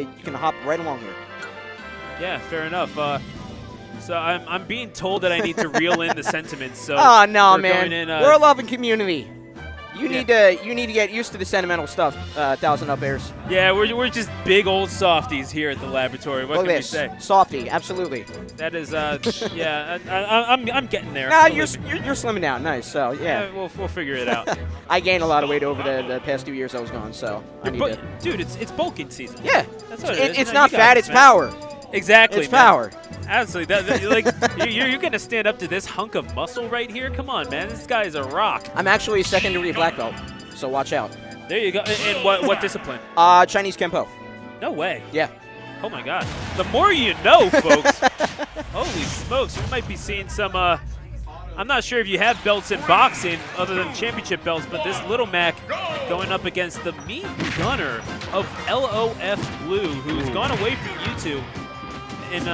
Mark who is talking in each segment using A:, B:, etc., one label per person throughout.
A: you can hop right along here.
B: Yeah, fair enough. So I'm being told that I need to reel in the sentiments. So
A: oh no, man,
B: in,
A: we're a loving community. You need to get used to the sentimental stuff, 1,000 Up Airs.
B: Yeah, we're just big old softies here at the laboratory. What can we say?
A: Softy, absolutely.
B: That is, yeah, I'm getting there.
A: Nah, you're slimming down, nice. So yeah,
B: we'll figure it out.
A: I gained a lot of weight over the past 2 years I was gone, so I need to.
B: Dude, it's bulking season.
A: Yeah,
B: that's what it is.
A: It's not fat, it's power.
B: Exactly,
A: it's power.
B: Absolutely. Like you're gonna stand up to this hunk of muscle right here? Come on, man. This guy is a rock.
A: I'm actually a second-degree black belt, so watch out.
B: There you go. And what discipline?
A: Chinese Kempo.
B: No way.
A: Yeah.
B: Oh my God. The more you know, folks. Holy smokes. We might be seeing some. I'm not sure if you have belts in boxing other than championship belts, but this Little Mac going up against the Mii Gunner of LOF Blue, who's gone away from YouTube. And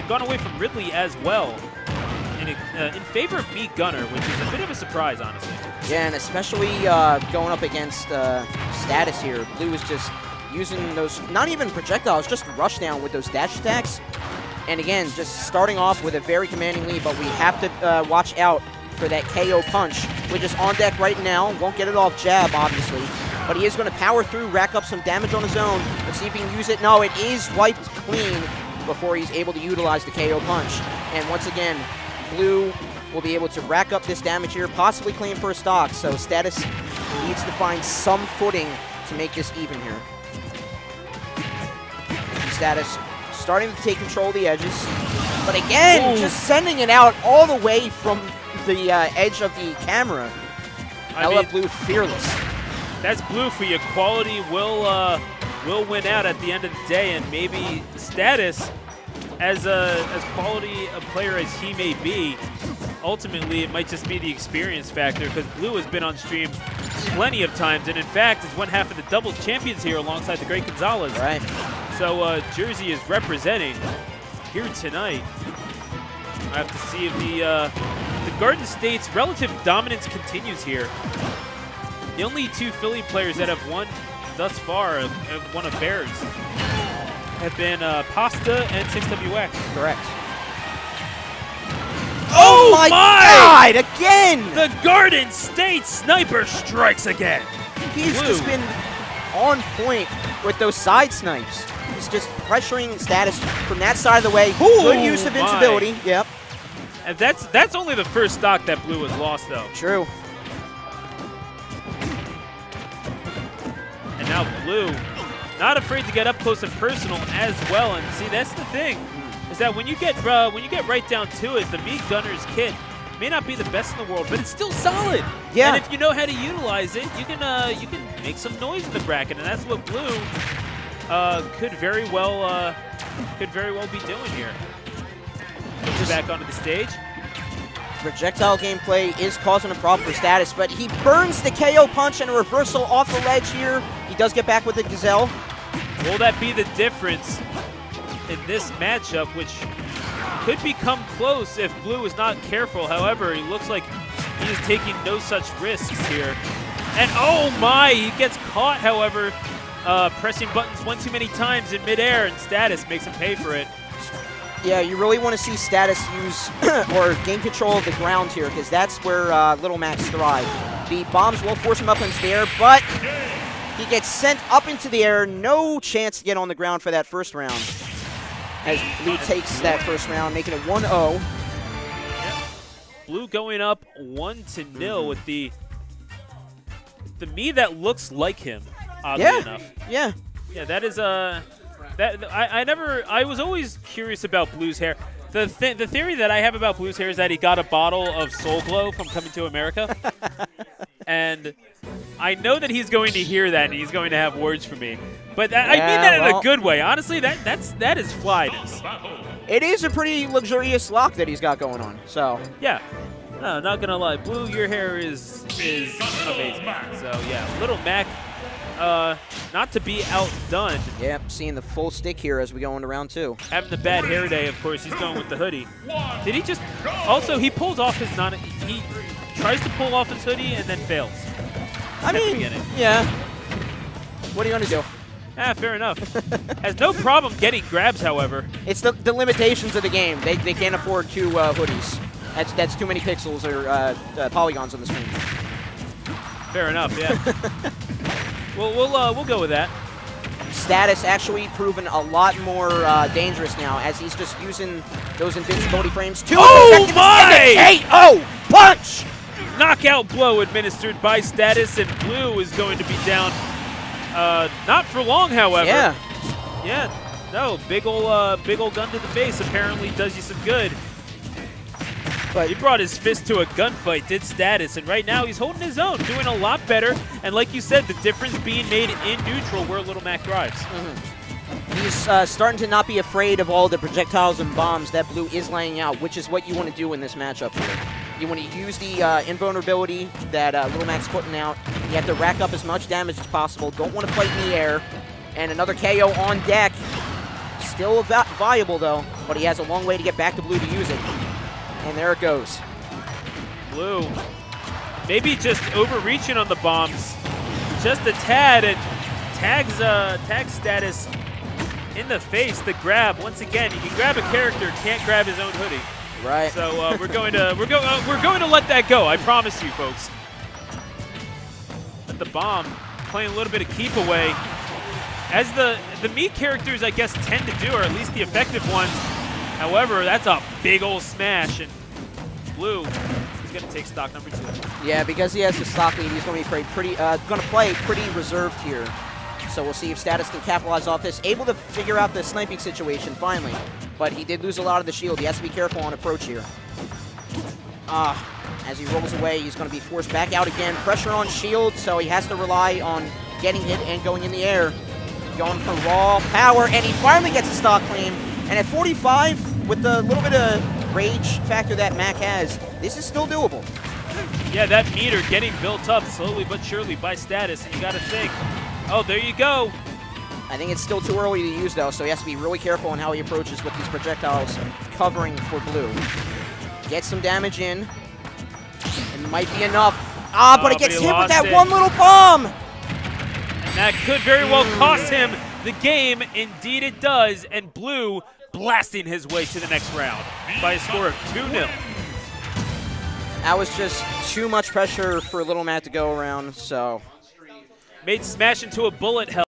B: gone away from Ridley as well, in favor of Mii Gunner, which is a bit of a surprise, honestly.
A: Yeah, and especially going up against Status here. Blue is just using those, not even projectiles, just rush down with those dash attacks. And again, just starting off with a very commanding lead, but we have to watch out for that KO punch, which is on deck right now. Won't get it off jab, obviously. But he is going to power through, rack up some damage on his own. Let's see if he can use it. No, it is wiped clean before he's able to utilize the KO punch. And once again, Blue will be able to rack up this damage here, possibly claim for a stock. So Status needs to find some footing to make this even here. Status starting to take control of the edges. But again, just sending it out all the way from the edge of the camera. I love Blue fearless.
B: That's Blue for you. Quality will win out at the end of the day, and maybe Status, as quality a player as he may be, ultimately it might just be the experience factor, because Blue has been on stream plenty of times, and in fact is one half of the doubles champions here alongside the great Gonzalez.
A: Right.
B: So Jersey is representing here tonight. I have to see if the Garden State's relative dominance continues here. The only two Philly players that have won thus far, have won of Bears, have been Pasta and 6WX.
A: Correct.
B: Oh my
A: God! Again!
B: The Garden State sniper strikes again.
A: He's just been on point with those side snipes. He's just pressuring Status from that side of the way. Good use of invincibility. Yep.
B: And that's only the first stock that Blue has lost, though.
A: True.
B: And now Blue, not afraid to get up close and personal as well. And see, that's the thing, is that when you get right down to it, the Mii Gunner's kit may not be the best in the world, but it's still solid.
A: Yeah.
B: And if you know how to utilize it, you can make some noise in the bracket, and that's what Blue could very well be doing here. Back onto the stage.
A: Projectile gameplay is causing a problem for Status, but he burns the KO punch and a reversal off the ledge here. He does get back with the Gazelle.
B: Will that be the difference in this matchup, which could become close if Blue is not careful? However, he looks like he is taking no such risks here. And oh my, he gets caught, however, pressing buttons one too many times in midair, and Status makes him pay for it.
A: Yeah, you really want to see Status use or gain control of the ground here, because that's where Little Max thrive. The bombs will force him up into the air, but he gets sent up into the air. No chance to get on the ground for that first round, as Blue takes that first round, making it 1-0.
B: Yep. Blue going up 1-0 with the Mii that looks like him, oddly enough.
A: Yeah.
B: Yeah, that is I was always curious about Blue's hair. The theory that I have about Blue's hair is that he got a bottle of Soul Glow from Coming to America. And I know that he's going to hear that and he's going to have words for me. But I mean that in a good way. Honestly, that is flyness.
A: It is a pretty luxurious lock that he's got going on. So
B: yeah. No, not gonna lie. Blue, your hair is amazing. So yeah, Little Mac, not to be outdone.
A: Yep, seeing the full stick here as we go into round 2.
B: Having the bad hair day, of course, he's going with the hoodie. Did he just... Also, he pulls off his he tries to pull off his hoodie and then fails.
A: I mean, yeah. What are you going to do?
B: Fair enough. Has no problem getting grabs, however.
A: It's the limitations of the game. They can't afford 2 hoodies. That's too many pixels or polygons on the screen.
B: Fair enough, yeah. we'll go with that.
A: Status actually proven a lot more dangerous now, as he's just using those invincibility frames to KO punch!
B: Knockout blow administered by Status, and Blue is going to be down. Not for long, however.
A: Yeah.
B: Yeah. No, big ol' gun to the face apparently does you some good. But he brought his fist to a gunfight, did Status, and right now he's holding his own, doing a lot better. And like you said, the difference being made in neutral where Little Mac drives.
A: He's starting to not be afraid of all the projectiles and bombs that Blue is laying out, which is what you want to do in this matchup here. You want to use the invulnerability that Little Mac's putting out. You have to rack up as much damage as possible. Don't want to fight in the air. And another KO on deck. Still viable, though, but he has a long way to get back to Blue to use it. And there it goes.
B: Blue maybe just overreaching on the bombs. Just a tad, and tags Status in the face. The grab, once again, you can grab a character, can't grab his own hoodie.
A: Right.
B: So we're going to let that go. I promise you, folks. But the bomb playing a little bit of keep away, as the Mii characters, I guess, tend to do, or at least the effective ones. However, that's a big old smash, and Blue is going to take stock number 2.
A: Yeah, because he has the stock lead, he's going to be play pretty reserved here. So we'll see if Status can capitalize off this. Able to figure out the sniping situation finally, but he did lose a lot of the shield. He has to be careful on approach here. As he rolls away, he's going to be forced back out again. Pressure on shield, so he has to rely on getting hit and going in the air. Going for raw power, and he finally gets a stock claim. And at 45, with the little bit of rage factor that Mac has, this is still doable.
B: Yeah, that meter getting built up slowly but surely by Status, and you got to think, oh, there you go.
A: I think it's still too early to use, though, so he has to be really careful on how he approaches with these projectiles covering for Blue. Get some damage in. It might be enough. But it gets hit with that one little bomb.
B: And that could very well cost him the game. Indeed it does. And Blue blasting his way to the next round by a score of 2-0.
A: That was just too much pressure for Little Mac to go around, so.
B: Made smash into a bullet hell.